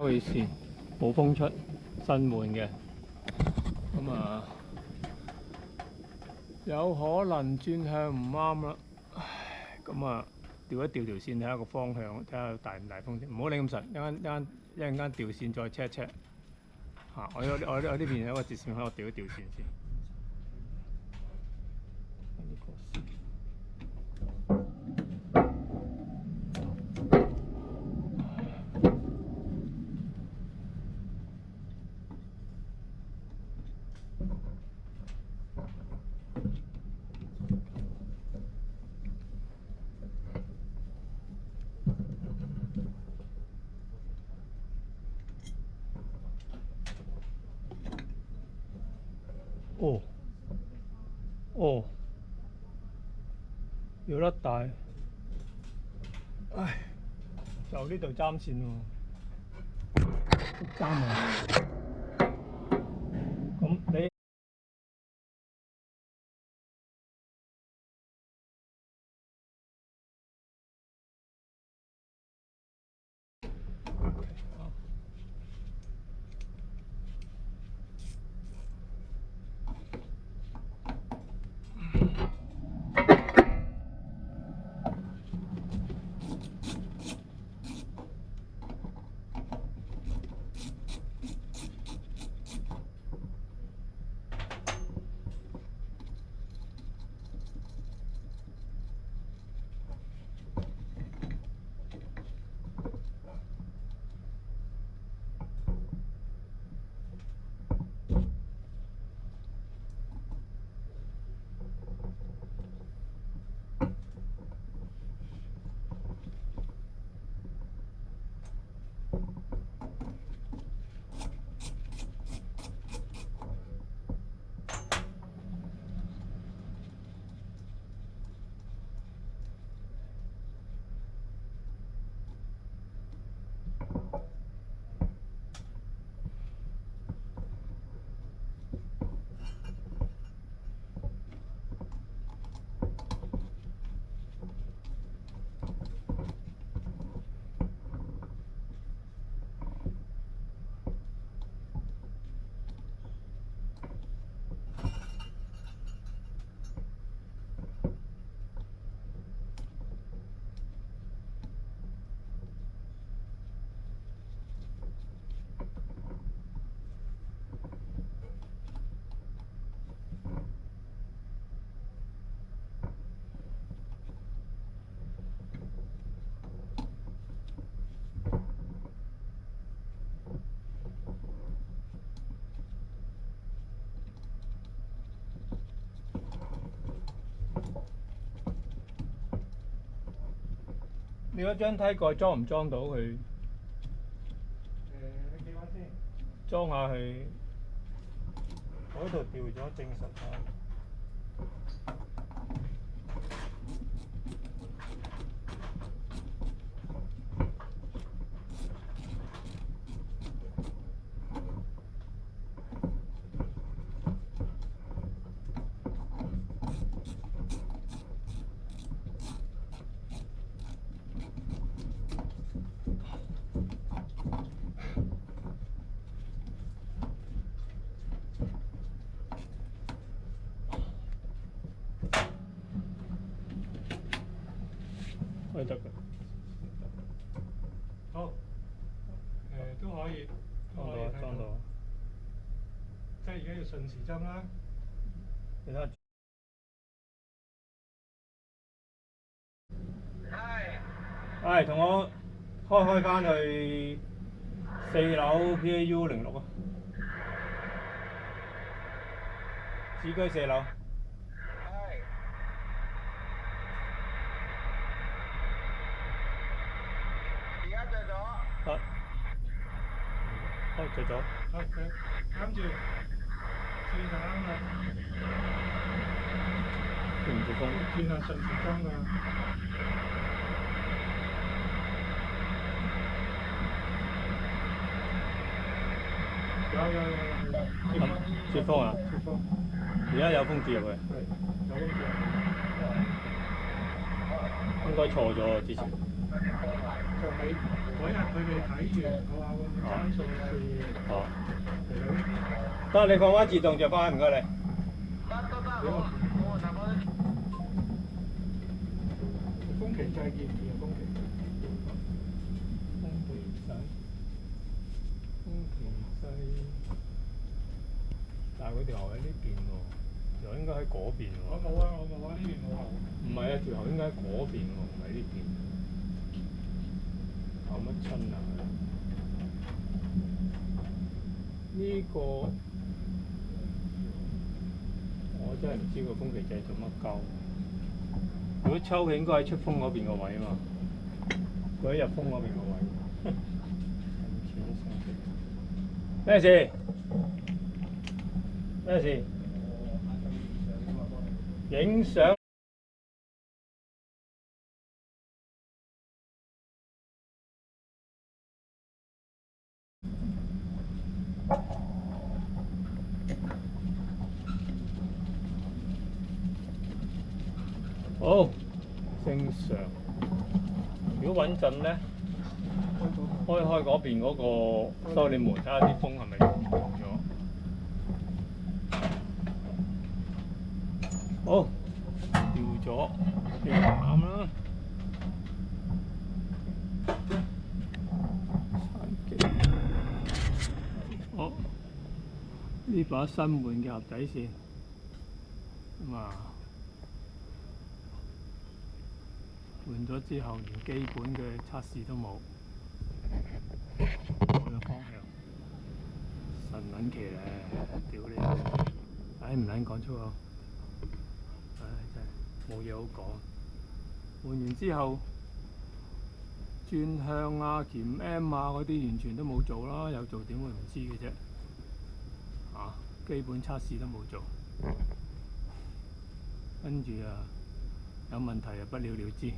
開線冇風出，新換嘅，咁有可能轉向唔啱啦。咁調一調條線睇下個方向，睇下大唔大風先，唔好理咁實。一陣間調線再 check 嚇。我呢邊有一個接線，我調一調線先。哦，有得大，唉，就呢度爭線喎，爭啊！咁你？你嗰張梯蓋裝唔裝到佢？你幾晚先？裝下去，我呢度調咗證實下。得㗎。好，都可以，裝到。即係而家要順時針啦。你睇下。係，同我開翻去4樓 PAU06啊，市區4樓。着咗。啱住，轉就啱啦。轉唔住風。轉下順時針㗎。有。轉風啊！轉風。而家有風注入去。係，有風注入。應該錯咗之前。就係嗰日佢哋睇完，我話個參數係哦，其實呢啲。得你放翻自動着翻，唔該你。風旗掣見唔見啊？風旗掣。風旗掣，風旗掣，但係佢條喉喺呢邊喎，條應該喺嗰邊喎。我冇啊，呢邊冇喉。唔係啊，條喉應該喺嗰邊喎，唔係呢邊。搞乜春啊佢？呢個我真係唔知個風旗掣做乜鳩。如果抽嘅應該喺出風嗰邊個位啊嘛，佢喺入風嗰邊個位。咩事？咩事？影相。好，正常。如果穩陣咧，開嗰邊嗰個修理門，睇下啲風係咪用咗。好，掉咗，掉啱啦。好，呢把新換嘅盒仔線，咁啊。換咗之後，連基本嘅測試都冇，佢個方向神撚奇咧，屌你！唉，唔撚講粗口，唉真係冇嘢好講。換完之後，轉向啊、鉗 M 啊嗰啲完全都冇做啦，有做點會唔知嘅啫？啊，基本測試都冇做，跟住啊有問題啊不了了之。